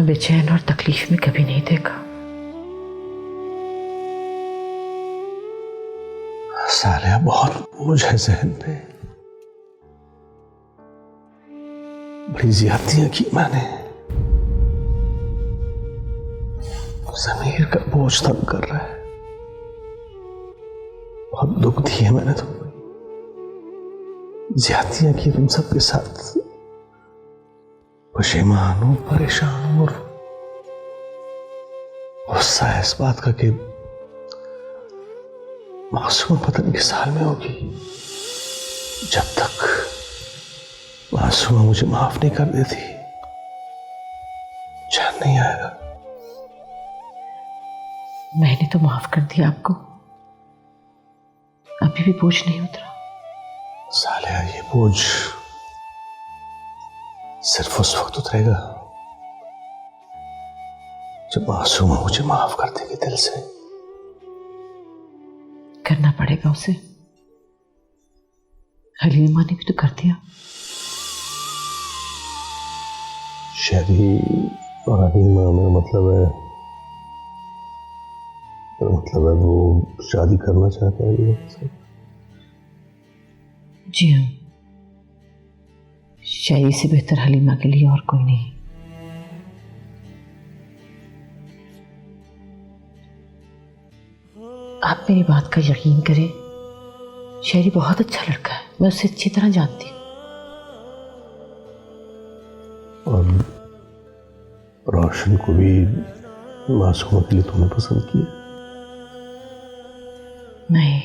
बेचैन और तकलीफ में कभी नहीं देखा। सालिया बहुत बोझ है जहन पे, बड़ी ज्यादतियां की मैंने, ज़मीर का बोझ तंग कर रहा है, बहुत दुख दिए मैंने तुमको, ज्यादतियां की तुम सबके साथ, पशेमान हूं, परेशान हूं और गुस्सा है इस बात का कि मासूम पता नहीं किस साल में होगी। जब तक मासूमा मुझे माफ नहीं कर देती चैन नहीं आएगा। मैंने तो माफ कर दिया आपको, अभी भी बोझ नहीं उतरा। सालिया ये बोझ सिर्फ उस वक्त उतरेगा जब मासूमा मुझे माफ कर देगी दिल से। करना पड़ेगा उसे, हलीमा ने भी तो कर दिया। शहरी और हलीमा में मतलब है वो शादी करना चाहते हैं हलीमा। जी हाँ, शायरी से बेहतर हलीमा के लिए और कोई नहीं। आप मेरी बात का यकीन करें, शायरी बहुत अच्छा लड़का है, मैं उसे अच्छी तरह जानती हूँ। और रोशन को भी मासूमा के लिए तुमने पसंद किया? नहीं,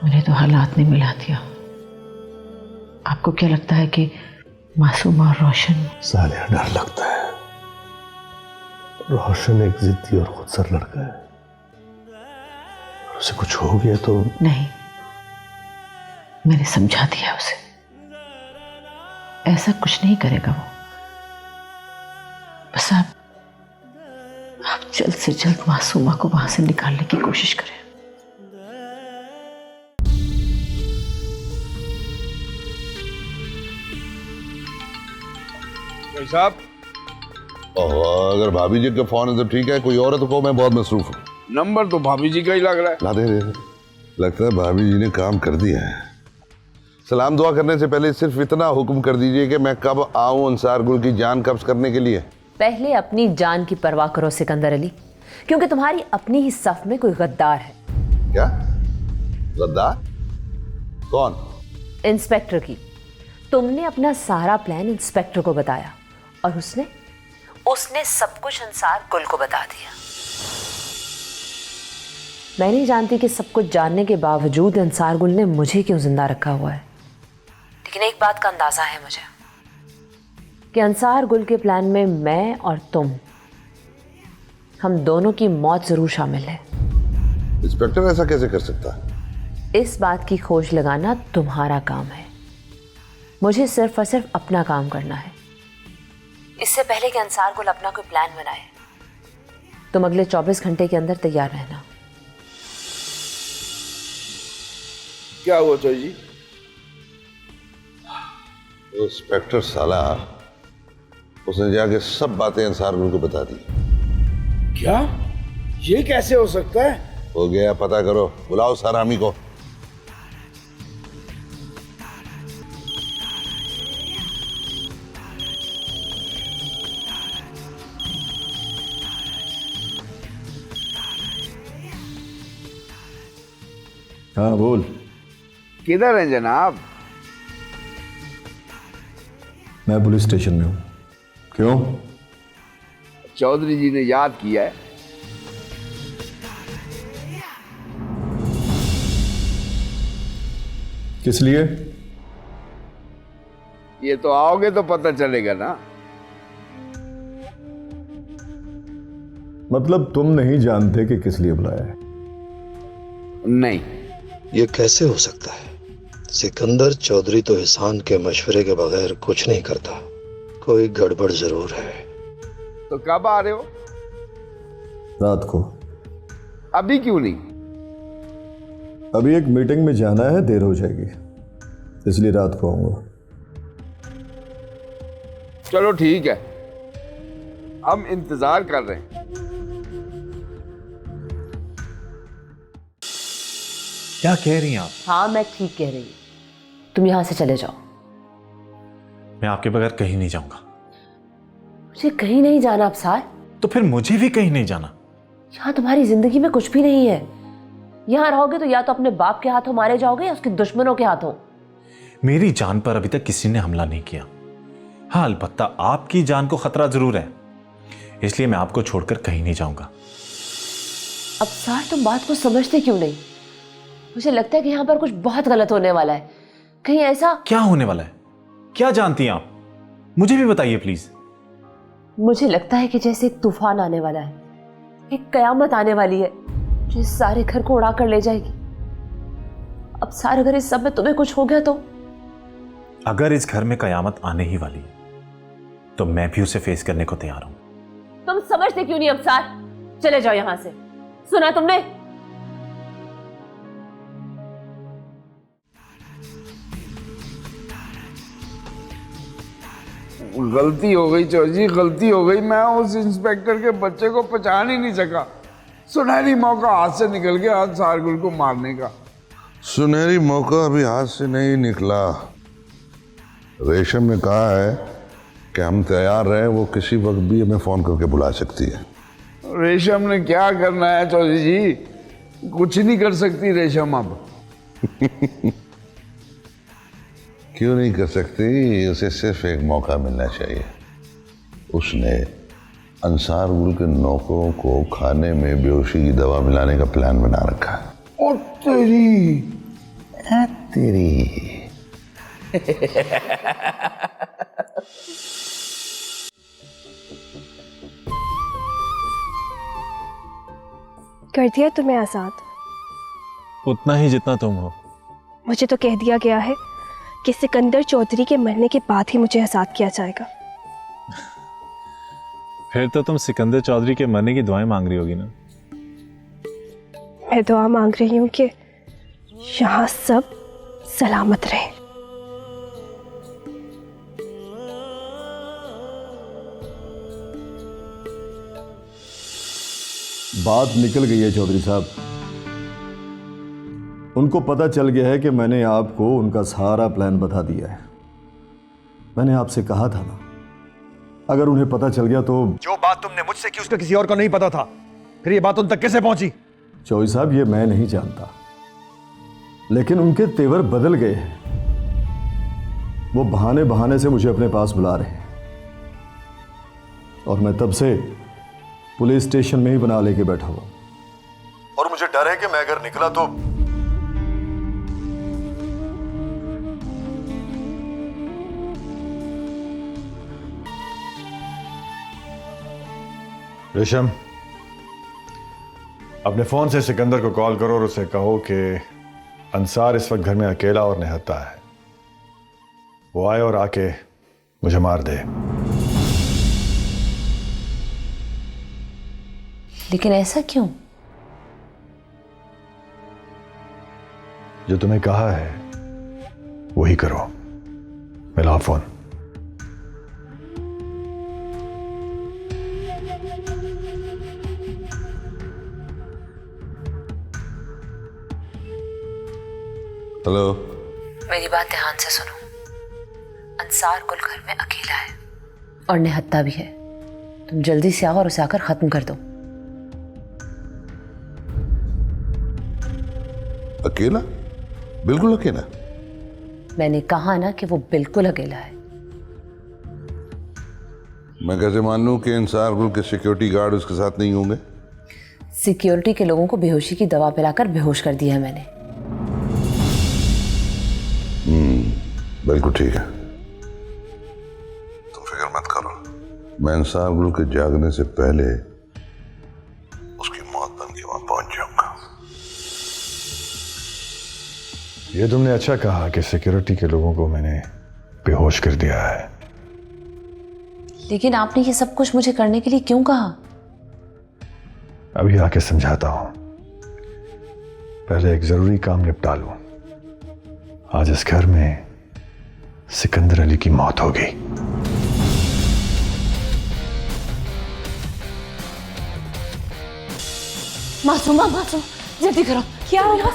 उन्हें तो हालात ने मिला दिया। आपको क्या लगता है कि मासूमा और रोशन? सालिया डर लगता है, रोशन एक जिद्दी और खुदसर लड़का है, उसे कुछ हो गया तो? नहीं, मैंने समझा दिया उसे, ऐसा कुछ नहीं करेगा वो। बस आप जल्द से जल्द मासूमा को वहां से निकालने की कोशिश करें। भाई साहब, अगर भाभी जी का फोन है तो ठीक है, कोई और है तो कहो, मैं बहुत मसरूफ हूँ। नंबर तो भाभी जी का ही लग रहा है। ला दे। लगता है भाभी जी ने काम कर दिया है। सलाम दुआ करने से पहले सिर्फ इतना हुक्म कर दीजिए कि मैं कब आऊं अंसार गुल की जान कब्ज करने के लिए। पहले अपनी जान की परवाह करो सिकंदर अली, क्योंकि तुम्हारी अपनी ही सफ में कोई गद्दार है। क्या गद्दार? कौन? इंस्पेक्टर की। तुमने अपना सारा प्लान इंस्पेक्टर को बताया और उसने सब कुछ अंसार गुल को बता दिया। मैं नहीं जानती कि सब कुछ जानने के बावजूद अंसार गुल ने मुझे क्यों जिंदा रखा हुआ है, लेकिन एक बात का अंदाजा है मुझे कि अंसार गुल के प्लान में मैं और हम दोनों की मौत जरूर शामिल है। इंस्पेक्टर ऐसा कैसे कर सकता है? इस बात की खोज लगाना तुम्हारा काम है, मुझे सिर्फ और सिर्फ अपना काम करना है। इससे पहले कि अंसार गुल अपना कोई प्लान बनाए, तुम अगले 24 घंटे के अंदर तैयार रहना। क्या हुआ चौधरी जी? इंस्पेक्टर साला उसने जाके सब बातें अंसार गुल को बता दी। क्या? ये कैसे हो सकता है? हो गया, पता करो, बुलाओ सारामी को। हाँ बोल। किधर हैं जनाब? मैं पुलिस स्टेशन में हूँ। क्यों? चौधरी जी ने याद किया है। किस लिए? ये तो आओगे तो पता चलेगा ना। मतलब तुम नहीं जानते कि किस लिए बुलाया है? नहीं। ये कैसे हो सकता है? सिकंदर चौधरी तो एहसान के मशवरे के बगैर कुछ नहीं करता। कोई गड़बड़ जरूर है। तो कब आ रहे हो? रात को। अभी क्यों नहीं? अभी एक मीटिंग में जाना है, देर हो जाएगी, इसलिए रात को आऊंगा। चलो ठीक है, हम इंतजार कर रहे हैं। क्या कह रही हैं आप? हाँ, मैं ठीक कह रही हूँ। तुम यहां से चले जाओ। मैं आपके बगैर कहीं नहीं जाऊंगा। मुझे कहीं नहीं जाना अफसार। तो फिर मुझे भी कहीं नहीं जाना। यहाँ तुम्हारी जिंदगी में कुछ भी नहीं है। यहाँ रहोगे तो या तो अपने बाप के हाथों मारे जाओगे या उसके दुश्मनों के हाथों। मेरी जान पर अभी तक किसी ने हमला नहीं किया। हाँ, अलबत्ता आपकी जान को खतरा जरूर है, इसलिए मैं आपको छोड़कर कहीं नहीं जाऊंगा। अफसार, तुम बात को समझते क्यों नहीं? मुझे लगता है कि यहाँ पर कुछ बहुत गलत होने वाला है। कहीं ऐसा क्या होने वाला है? क्या जानती हैं आप? मुझे भी बताइए प्लीज। मुझे लगता है कि जैसे एक तूफान आने वाला है, एक कयामत आने वाली है जो इस सारे घर को उड़ा कर ले जाएगी। अब सार, अगर इस सब में तुम्हें कुछ हो गया तो? अगर इस घर में कयामत आने ही वाली है तो मैं भी उसे फेस करने को तैयार हूं। तुम समझते क्यों नहीं अफसार? चले जाओ यहां से। सुना तुमने? गलती हो गई चौधरी जी, गलती हो गई। मैं उस इंस्पेक्टर के बच्चे को पहचान ही नहीं सका। सुनहरी मौका हाथ से निकल गया अंसार गुल को मारने का। सुनहरी मौका अभी हाथ से नहीं निकला। रेशम ने कहा है कि हम तैयार रहे, वो किसी वक्त भी हमें फोन करके बुला सकती है। रेशम ने क्या करना है चौधरी जी? कुछ नहीं कर सकती रेशम अब। क्यों नहीं कर सकती? उसे सिर्फ एक मौका मिलना चाहिए। उसने अंसार गुल के नौकरों को खाने में बेहोशी की दवा मिलाने का प्लान बना रखा है। और तेरी तेरी कर दिया तुम्हें आजाद? उतना ही जितना तुम हो। मुझे तो कह दिया गया है कि सिकंदर चौधरी के मरने के बाद ही मुझे आजाद किया जाएगा। फिर तो तुम सिकंदर चौधरी के मरने की दुआएं मांग रही होगी ना? मैं दुआ मांग रही हूँ कि यहाँ सब सलामत रहे। बात निकल गई है चौधरी साहब। उनको पता चल गया है कि मैंने आपको उनका सारा प्लान बता दिया है। मैंने आपसे कहा था ना, अगर उन्हें पता चल गया तो। जो बात तुमने मुझसे की उसका किसी और को नहीं पता था, फिर ये बात उन तक कैसे पहुंची? चौधरी साहब, ये मैं नहीं जानता, लेकिन उनके तेवर बदल गए हैं। वो बहाने बहाने से मुझे अपने पास बुला रहे हैं और मैं तब से पुलिस स्टेशन में ही बना लेके बैठा हुआ। और मुझे डर है कि मैं अगर निकला तो। रेशम, अपने फोन से सिकंदर को कॉल करो और उसे कहो कि अंसार इस वक्त घर में अकेला और निहत्था है। वो आए और आके मुझे मार दे। लेकिन ऐसा क्यों? जो तुम्हें कहा है वही करो। मिलाओ फोन। हेलो, मेरी बात ध्यान से सुनो। अंसार गुल घर में अकेला है और निहत्था भी है। तुम जल्दी से आओ और उसे आकर खत्म कर दो। अकेला? बिल्कुल अकेला? मैंने कहा ना कि वो बिल्कुल अकेला है। मैं कैसे मान लूं कि अंसार गुल के सिक्योरिटी गार्ड उसके साथ नहीं होंगे? सिक्योरिटी के लोगों को बेहोशी की दवा पिलाकर बेहोश कर दिया है मैंने। बिल्कुल ठीक है, तुम फिक्र मत करो। मैं अंसार गुल के जागने से पहले उसकी मौत बन के वहां पहुंच जाऊंगा। ये तुमने अच्छा कहा कि सिक्योरिटी के लोगों को मैंने बेहोश कर दिया है। लेकिन आपने ये सब कुछ मुझे करने के लिए क्यों कहा? अभी आके समझाता हूं। पहले एक जरूरी काम निपटा लूं। आज इस घर में सिकंदर अली की मौत होगी। मासूमा मासूम, जल्दी करो। क्या हुआ?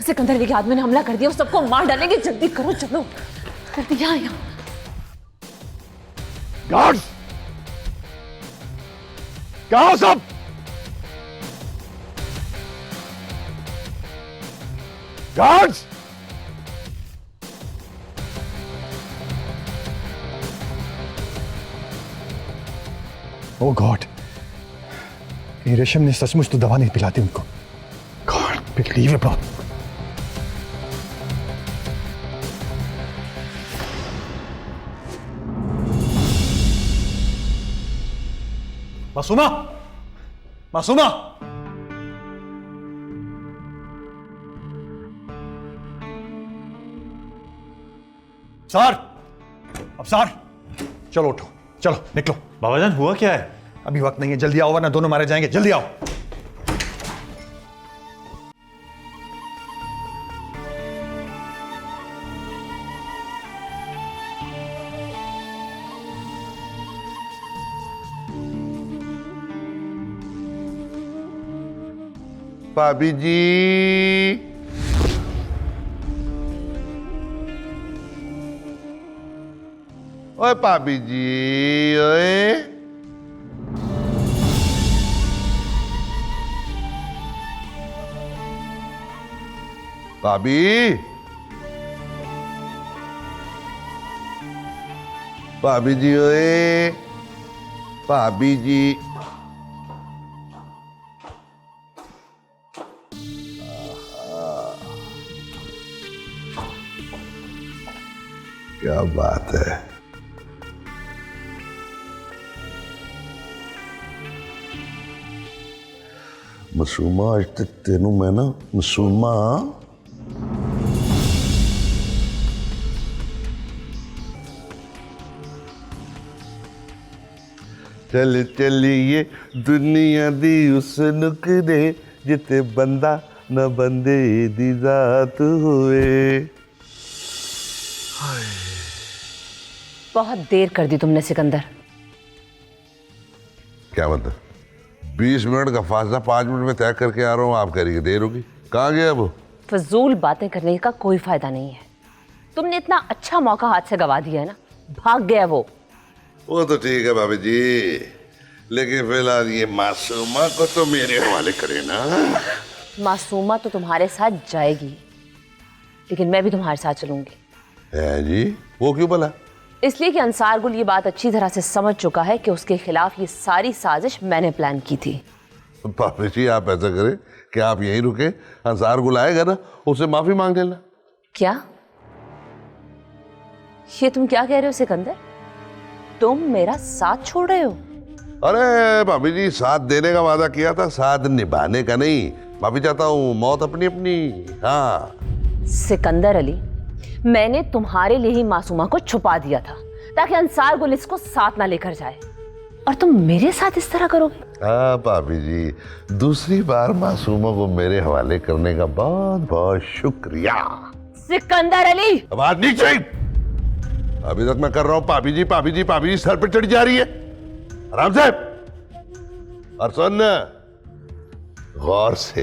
सिकंदर अली के आदमी ने हमला कर दिया, सबको मार डालेंगे। जल्दी करो, चलो जल्दी। यहाँ गार्ड्स, क्या हो सब? गार्ड्स, ओ गॉड, ये रेशम ने सचमुच तो दवा नहीं पिलाती उनको। God believable. मासूमा, मासूमा, सार, अब सार, चलो उठो, चलो निकलो। बाबाजान हुआ क्या है? अभी वक्त नहीं है, जल्दी आओ वरना दोनों मारे जाएंगे। जल्दी आओ। भाभी जी, ओए भाभी जी, ओए भाभी, भाभी जी, ओए भाभी जी। क्या बात है। मासूमा, आज तक तेनू मैं ना मासूमा चल चलिए दुनिया दी उस नुकरे जिते बंदा न बंदे दी जात हुए। बहुत देर कर दी तुमने सिकंदर। क्या मतलब? 20 मिनट का फासला 5 मिनट में तय करके आ रहा हूँ, आप कह रही है देर होगी। कहाँ गया वो? फजूल बातें करने का कोई फायदा नहीं है। तुमने इतना अच्छा मौका हाथ से गवा दिया है ना, भाग गया वो तो ठीक है भाभी जी, लेकिन फिलहाल ये मासूमा को तो मेरे हवाले करे ना। मासूमा तो तुम्हारे साथ जाएगी, लेकिन मैं भी तुम्हारे साथ चलूंगी। है जी, वो क्यों बोला? इसलिए कि अंसार गुल ये बात अच्छी तरह से समझ चुका है कि उसके खिलाफ ये सारी साजिश मैंने प्लान की थी। भाभी जी, आप ऐसा करें कि आप यहीं रुके, अंसार गुल आएगा ना, उससे माफी मांग लेना। क्या? ये तुम क्या कह रहे हो सिकंदर? तुम मेरा साथ छोड़ रहे हो? अरे भाभी जी, साथ देने का वादा किया था, साथ निभाने का नहीं। माफी चाहता हूँ, मौत अपनी अपनी। हाँ सिकंदर अली, मैंने तुम्हारे लिए ही मासूमा को छुपा दिया था ताकि अंसार गुल इसको साथ ना लेकर जाए, और तुम मेरे साथ इस तरह करोगे? हाँ भाभी जी, दूसरी बार मासूमा को मेरे हवाले करने का बहुत बहुत शुक्रिया। सिकंदर अली, आवाज नहीं चाहिए। अभी तक मैं कर रहा हूं भाभी जी भाभी जी भाभी जी, सर पे चढ़ जा रही है। आराम से और सुन गौर से।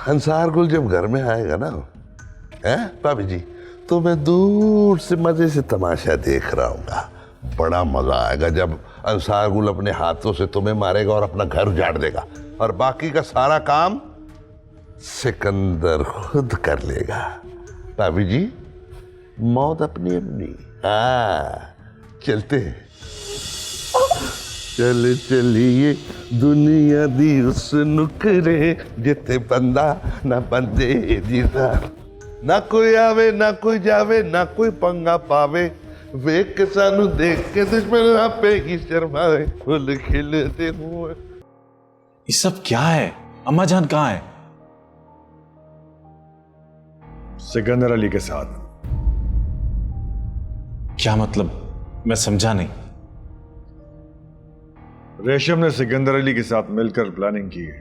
अंसार गुल जब घर में आएगा ना, है भाभी जी, तो मैं दूर से मजे से तमाशा देख रहा हूँगा। बड़ा मजा आएगा जब अंसार गुल अपने हाथों से तुम्हें मारेगा और अपना घर उजाड़ देगा, और बाकी का सारा काम सिकंदर खुद कर लेगा। भाभी जी, मौत अपनी अपनी। हाँ चलते हैं। चल चलिए दुनिया दी उस नुकरे जिते बंदा ना बंदे दी जात। ना कोई आवे ना कोई जावे, ना कोई पंगा पावे, वेख के सानू देख के दुश्मन आपे की शर्माए, फुल खिलते हुए। ये सब क्या है? अम्मा जान कहाँ है? सिकंदर अली के साथ। क्या मतलब? मैं समझा नहीं। रेशम ने सिकंदर अली के साथ मिलकर प्लानिंग की है।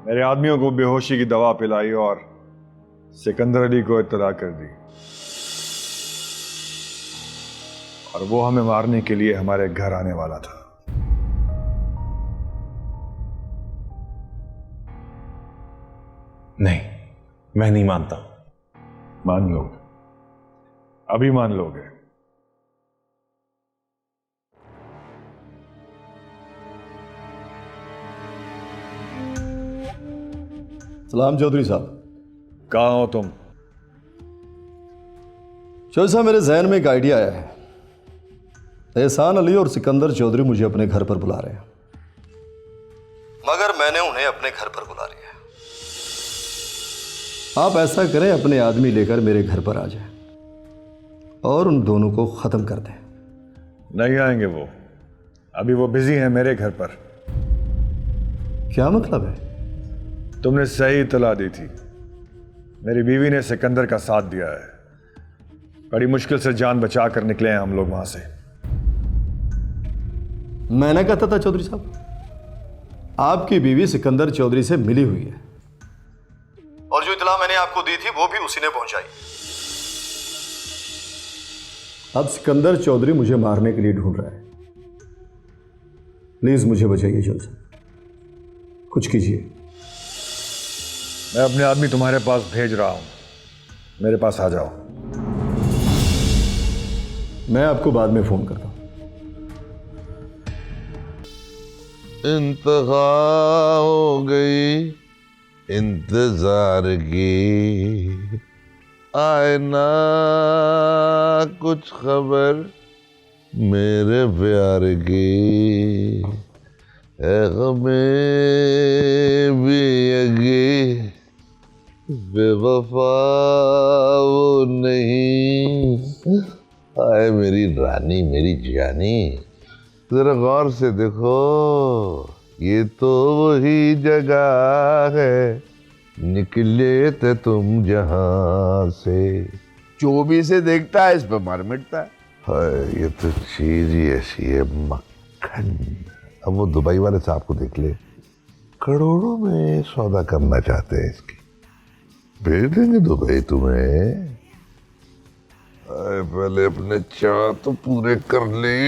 मेरे आदमियों को बेहोशी की दवा पिलाई और सिकंदर अली को इत्तला कर दी, और वो हमें मारने के लिए हमारे घर आने वाला था। नहीं, मैं नहीं मानता। मान लोगे, अभी मान लोगे। सलाम चौधरी साहब। कहाँ हो तुम? चौधरी साहब, मेरे जहन में एक आइडिया आया है। एहसान अली और सिकंदर चौधरी मुझे अपने घर पर बुला रहे हैं, मगर मैंने उन्हें अपने घर पर बुला लिया है। आप ऐसा करें, अपने आदमी लेकर मेरे घर पर आ जाएं और उन दोनों को खत्म कर दें। नहीं आएंगे वो, अभी वो बिजी हैं मेरे घर पर। क्या मतलब है? तुमने सही इत्तला दी थी। मेरी बीवी ने सिकंदर का साथ दिया है। बड़ी मुश्किल से जान बचा कर निकले हैं हम लोग वहां से। मैंने कहता था चौधरी साहब, आपकी बीवी सिकंदर चौधरी से मिली हुई है और जो इत्तला मैंने आपको दी थी वो भी उसी ने पहुंचाई। अब सिकंदर चौधरी मुझे मारने के लिए ढूंढ रहा है। प्लीज मुझे बचाइए चौधरी साहब, कुछ कीजिए। मैं अपने आदमी तुम्हारे पास भेज रहा हूं, मेरे पास आ जाओ। मैं आपको बाद में फोन करता हूं। इंतहा हो गई इंतजार की, आए ना कुछ खबर मेरे प्यार की, गमे भी यगी बेवफा वो नहीं। आए मेरी रानी, मेरी जानी, जरा गौर से देखो, ये तो वही जगह है, निकले थे तुम जहां से। जो भी इसे देखता है इस पर मर मिटता है। हाय, ये तो चीज ही ऐसी है, मक्खन। अब वो दुबई वाले साहब को देख ले, करोड़ों में सौदा करना चाहते हैं इसकी। भेज देंगे दुबई तुम्हें। पहले अपने चाह तो पूरे कर ले।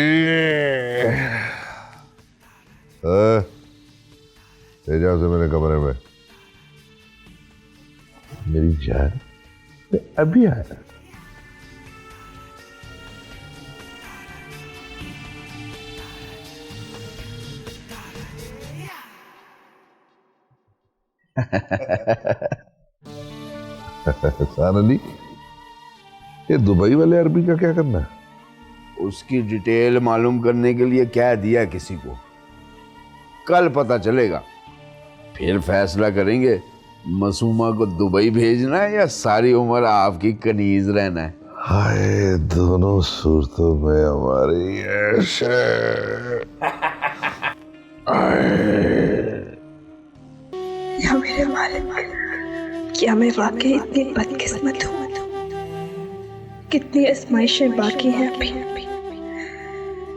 ले जाओ से मेरे कमरे में। मेरी जान, मैं अभी आया। एहसान अली, ये दुबई वाले अरबी का क्या करना है? उसकी डिटेल मालूम करने के लिए कह दिया किसी को। कल पता चलेगा, फिर फैसला करेंगे मासूमा को दुबई भेजना है या सारी उम्र आपकी कनीज रहना है। हाय, दोनों सूरतों में हमारी ऐश है। या मेरे मालिक, क्या मैं वाकई इतनी बदकिस्मत हूँ? कितनी आजमाइशें बाकी हैं अभी।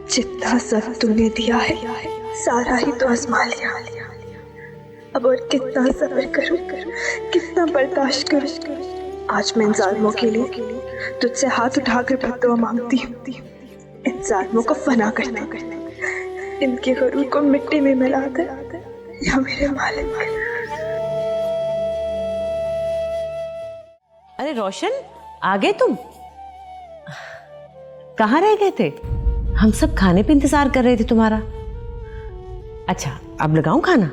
जितना सब तूने दिया है सारा ही तो आजमा लिया। अब और कितना सब्र करूं, कितना बर्दाश्त करूं। आज मैं इन जालिमों के लिए तुझसे हाथ उठाकर बद्दुआ मांगती हूँ। इन जालिमों को फना करना, इनके गरूर को मिट्टी में मिला दे या मेरे मालिक। अरे रोशन, आ गए तुम? कहाँ रह गए थे? हम सब खाने पे इंतजार कर रहे थे तुम्हारा। अच्छा, अब लगाऊं खाना?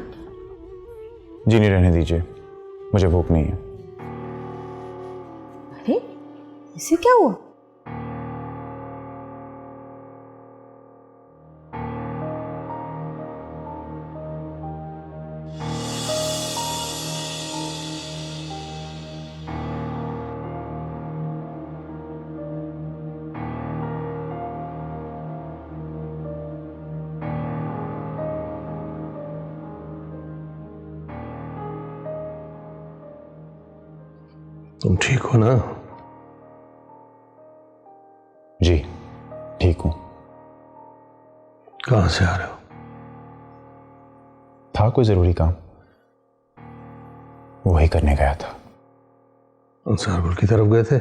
जी नहीं, रहने दीजिए, मुझे भूख नहीं है। अरे इससे क्या हुआ? तुम ठीक हो ना? जी ठीक हूं। कहां से आ रहे हो? था कोई जरूरी काम, वही करने गया था। अंसारगुल की तरफ गए थे?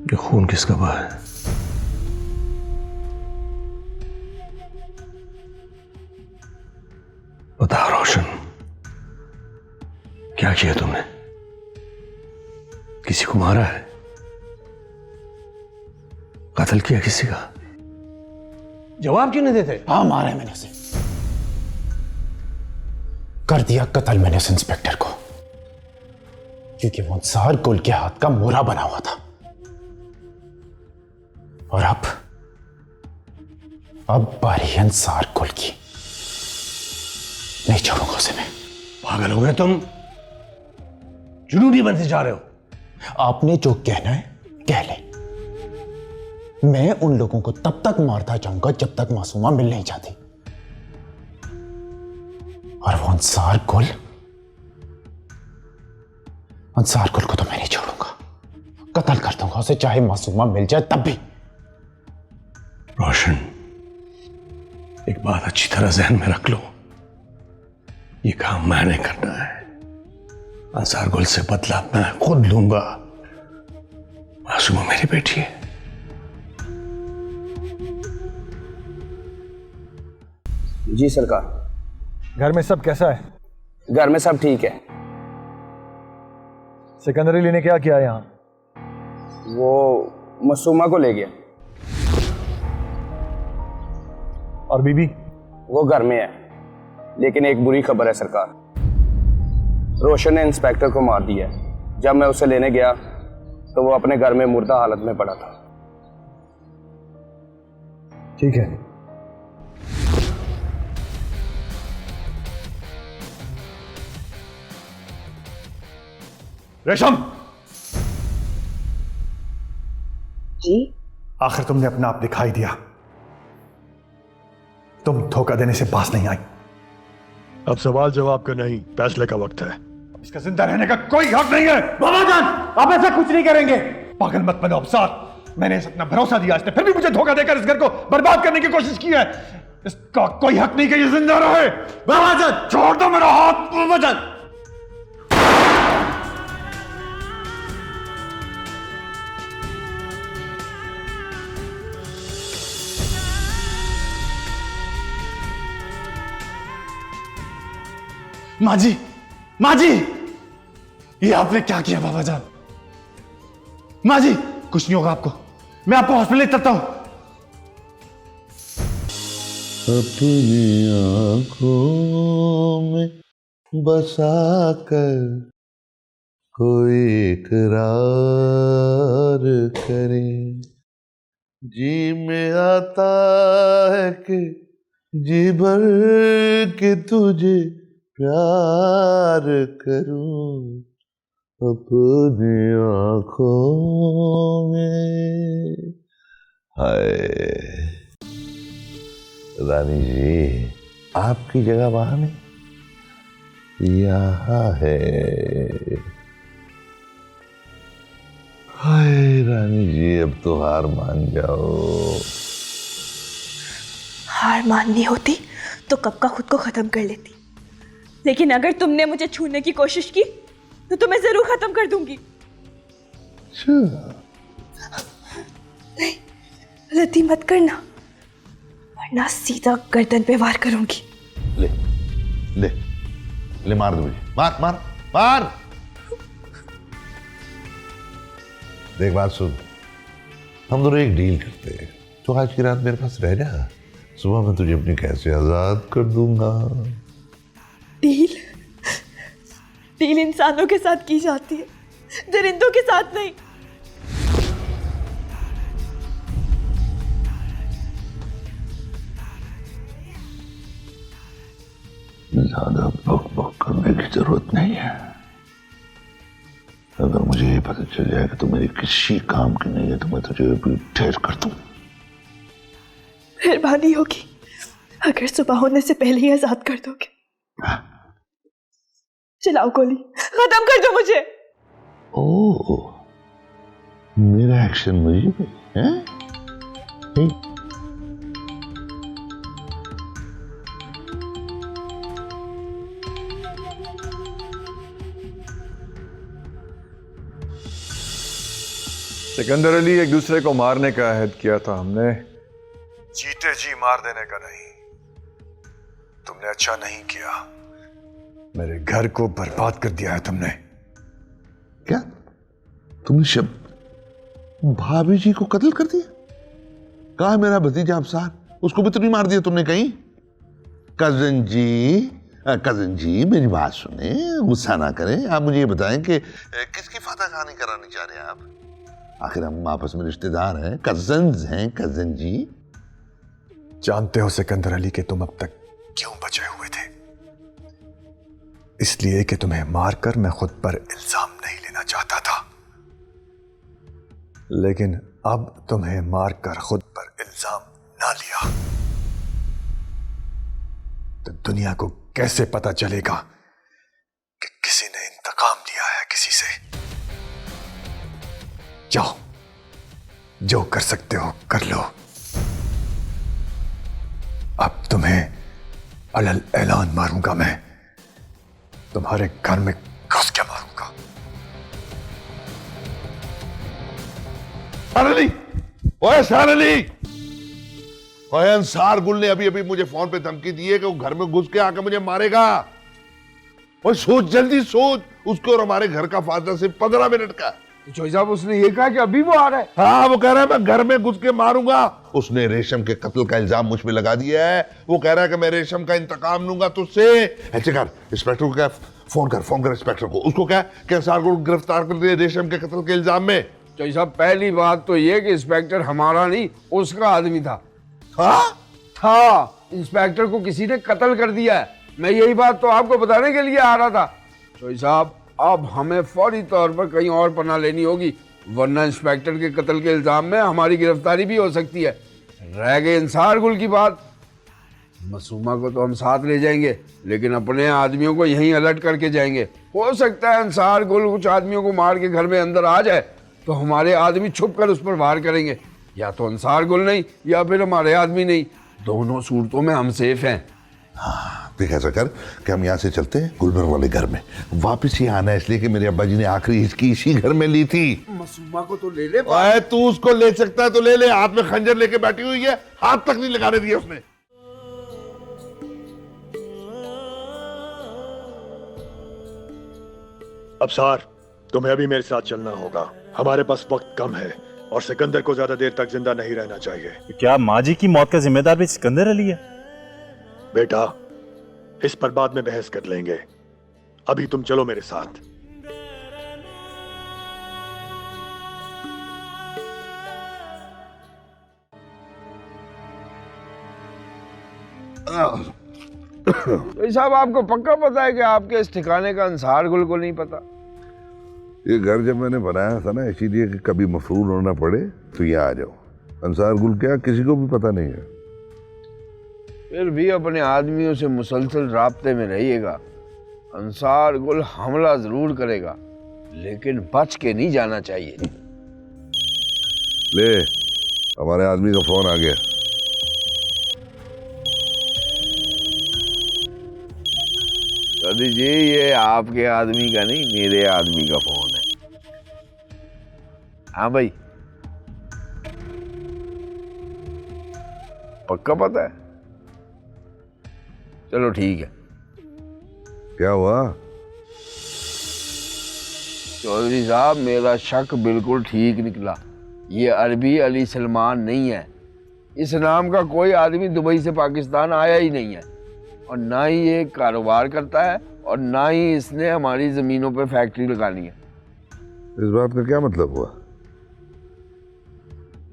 ये खून किसका बहा है? क्या किया तुमने? किसी को मारा है? कत्ल किया किसी का? जवाब क्यों नहीं देते? हाँ, मारा है मैंने उसे। कर दिया कत्ल मैंने उस इंस्पेक्टर को, क्योंकि वो अंसार गुल के हाथ का मोहरा बना हुआ था। और अब बारी है अंसार गुल की। नहीं छोड़ूंगा उसे मैं। पागल हो गए तुम? जुनूनी बनते जा रहे हो। आपने जो कहना है कह ले। मैं उन लोगों को तब तक मारता जाऊंगा जब तक मासूमा मिल नहीं जाती। और वो अंसार गुल को तो मैं नहीं छोड़ूंगा। कत्ल कर दूंगा उसे, चाहे मासूमा मिल जाए तब भी। रोशन, एक बात अच्छी तरह जहन में रख लो, ये काम मैंने करना है। अंसार गुल से बदला मैं खुद लूंगा। मासूमा मेरी बेटी है। जी सरकार। घर में सब कैसा है? घर में सब ठीक है। सिकंदर अली ने क्या किया यहाँ? वो मासूमा को ले गया। और बीबी? वो घर में है, लेकिन एक बुरी खबर है सरकार। रोशन ने इंस्पेक्टर को मार दिया। जब मैं उसे लेने गया तो वो अपने घर में मुर्दा हालत में पड़ा था। ठीक है। रेशम जी? आखिर तुमने अपना आप दिखाई दिया। तुम धोखा देने से पास नहीं आई। अब सवाल जवाब का नहीं, फैसले का वक्त है। इसका जिंदा रहने का कोई हक नहीं है। बाबा जान, आप ऐसा कुछ नहीं करेंगे। पागल मत बनो अफसार। मैंने इस अपना भरोसा दिया, इसने फिर भी मुझे धोखा देकर इस घर को बर्बाद करने की कोशिश की है। इसका कोई हक नहीं कि ये जिंदा रहे। बाबा जान, छोड़ दो मेरा हाथ। बाबा जान। माँ जी, ये आपने क्या किया बाबा जान? माँ जी, कुछ नहीं होगा आपको, मैं आपको हॉस्पिटल ले चलता हूं। अपनी आंखों में बसा कर कोई इकरार करे, जी में आता है कि जी भर के तुझे प्यार करूं, अपनी आंखों में। हाय रानी जी, आपकी जगह वहां नहीं, यहाँ है। हाय रानी जी, अब तो हार मान जाओ। हार माननी होती तो कब का खुद को खत्म कर लेती, लेकिन अगर तुमने मुझे छूने की कोशिश की तो तुम्हें जरूर खत्म कर दूंगी। नहीं, गलती मत करना, वरना सीधा गर्दन पे वार करूंगी। ले ले ले, मार दो मुझे, मार मार मार। देख बात सुन, हम दोनों एक डील करते हैं। तो आज की रात मेरे पास रह जा, सुबह मैं तुझे अपनी कैद से आजाद कर दूंगा। डील? डील इंसानों के साथ की जाती है, दरिंदों के साथ नहीं। ज्यादा बक बक करने की जरूरत नहीं है। अगर मुझे ये पता चल जाए कि तू मेरी किसी काम की नहीं है तो मैं तुझे भी ढेर कर दूं। मेहरबानी होगी अगर सुबह होने से पहले ही आजाद कर दोगे। चलाओ गोली, खत्म कर दो मुझे। ओह, मेरा एक्शन मुझे भी है? सिकंदर अली, एक दूसरे को मारने का अहद किया था हमने, जीते जी मार देने का नहीं। तुमने अच्छा नहीं किया। मेरे घर को बर्बाद कर दिया है तुमने। क्या तुमने भाभी जी को कत्ल कर दिया? कहा मेरा भतीजा अफसार, उसको भी तो नहीं मार दिया तुमने कहीं? कजन जी मेरी बात सुने, गुस्सा ना करें। आप मुझे ये बताएं कि किसकी फातह खानी करानी चाह रहे हैं आप? आखिर हम आपस में रिश्तेदार हैं, कजन्स हैं कजन जी। जानते हो सिकंदर अली कि तुम अब तक क्यों बचे हुए थे? इसलिए कि तुम्हें मारकर मैं खुद पर इल्जाम नहीं लेना चाहता था, लेकिन अब तुम्हें मारकर खुद पर इल्जाम ना लिया तो दुनिया को कैसे पता चलेगा कि किसी ने इंतकाम लिया है किसी से। जाओ, जो कर सकते हो कर लो। अब तुम्हें अलल ऐलान मारूंगा मैं, तुम्हारे घर में घुस के मारूंगा। सार अली, अंसार गुल ने अभी अभी मुझे फोन पे धमकी दी है कि वो घर में घुस के आकर मुझे मारेगा। और सोच, जल्दी सोच, उसको और हमारे घर का फासला सिर्फ 15 मिनट का। चौधरी साहब उसने ये कहा कि अभी वो आ रहा है? हाँ, वो कह रहा है मैं घर में घुस के मारूंगा। उसने रेशम के कत्ल का इल्जाम मुझ पे लगा दिया है। वो कह रहा है कि मैं रेशम का इंतकाम लूंगा तुझसे। ऐसे कर, इंस्पेक्टर को क्या, फोन कर इंस्पेक्टर को। उसको क्या कि अंसार को गिरफ्तार कर दिया रेशम के कत्ल के इल्जाम में। चौधरी साहब पहली बात तो ये कि इंस्पेक्टर हमारा नहीं, उसका आदमी था। इंस्पेक्टर को किसी ने कत्ल कर दिया है। मैं यही बात तो आपको बताने के लिए आ रहा था। चौधरी साहब अब हमें फौरी तौर पर कहीं और पनाह लेनी होगी, वरना इंस्पेक्टर के कत्ल के इल्जाम में हमारी गिरफ्तारी भी हो सकती है। रह गई अंसार गुल की बात, मासूमा को तो हम साथ ले जाएंगे, लेकिन अपने आदमियों को यहीं अलर्ट करके जाएंगे। हो सकता है अंसार गुल कुछ आदमियों को मार के घर में अंदर आ जाए तो हमारे आदमी छुप कर उस पर वार करेंगे। या तो अंसार गुल नहीं या फिर हमारे आदमी नहीं, दोनों सूरतों में हम सेफ हैं। हाँ, देख ऐसा कर कि हम यहाँ से चलते हैं गुलबर वाले घर में। वापिस ही आना है इसलिए कि मेरे अब्बा जी ने आखिरी हिचकी इसी घर में ली थी। मासूमा को तो ले ले। तू उसको ले सकता है तो ले ले, हाथ में खंजर लेके बैठी हुई है, हाथ तक नहीं लगाने दिया उसने। अफसार, तुम्हें अभी मेरे साथ चलना होगा। हमारे पास वक्त कम है और सिकंदर को ज्यादा देर तक जिंदा नहीं रहना चाहिए। क्या माँ जी की मौत का जिम्मेदार भी सिकंदर अली है? बेटा, इस पर बाद में बहस कर लेंगे। अभी तुम चलो मेरे साथ। तो साहब आपको पक्का पता है कि आपके इस ठिकाने का अंसार गुल को नहीं पता? ये घर जब मैंने बनाया था ना, इसीलिए कि कभी मफरूर होना पड़े तो ये आ जाओ। अंसार गुल क्या किसी को भी पता नहीं है। फिर भी अपने आदमियों से मुसलसल राब्ते में रहिएगा। अंसार गुल हमला जरूर करेगा, लेकिन बच के नहीं जाना चाहिए। ले, हमारे आदमी का फोन आ गया। चौधरी जी ये आपके आदमी का नहीं, मेरे आदमी का फोन है। हाँ भाई, पक्का पता है? चलो ठीक है। क्या हुआ? चौधरी साहब मेरा शक बिल्कुल ठीक निकला। ये अरबी अली सलमान नहीं है। इस नाम का कोई आदमी दुबई से पाकिस्तान आया ही नहीं है, और ना ही ये कारोबार करता है, और ना ही इसने हमारी जमीनों पे फैक्ट्री लगानी है। इस बात का क्या मतलब हुआ?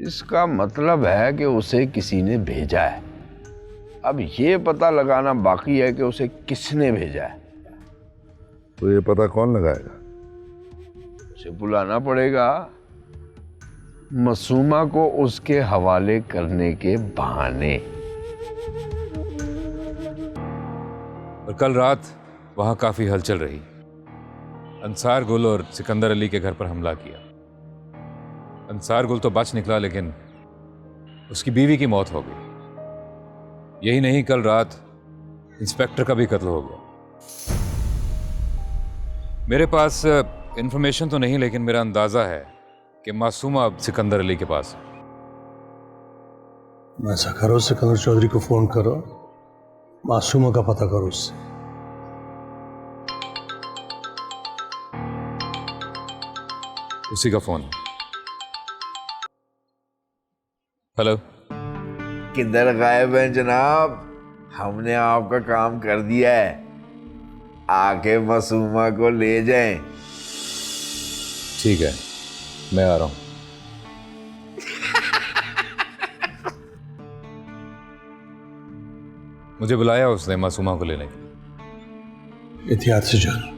इसका मतलब है कि उसे किसी ने भेजा है। अब ये पता लगाना बाकी है कि उसे किसने भेजा है। तो ये पता कौन लगाएगा? उसे बुलाना पड़ेगा, मासूमा को उसके हवाले करने के बहाने। और कल रात वहां काफी हलचल रही। अंसार गुल और सिकंदर अली के घर पर हमला किया। अंसार गुल तो बच निकला, लेकिन उसकी बीवी की मौत हो गई। यही नहीं, कल रात इंस्पेक्टर का भी कत्ल हो गया। मेरे पास इंफॉर्मेशन तो नहीं, लेकिन मेरा अंदाजा है कि मासूमा अब सिकंदर अली के पास है। ऐसा करो, सिकंदर चौधरी को फोन करो, मासूमा का पता करो उससे। उसी का फोन। हेलो। किधर गायब हैं जनाब? हमने आपका काम कर दिया है, आके मासूमा को ले जाएं। ठीक है, मैं आ रहा हूं। मुझे बुलाया उसने मासूमा को लेने के लिए। एहतियात से जाना।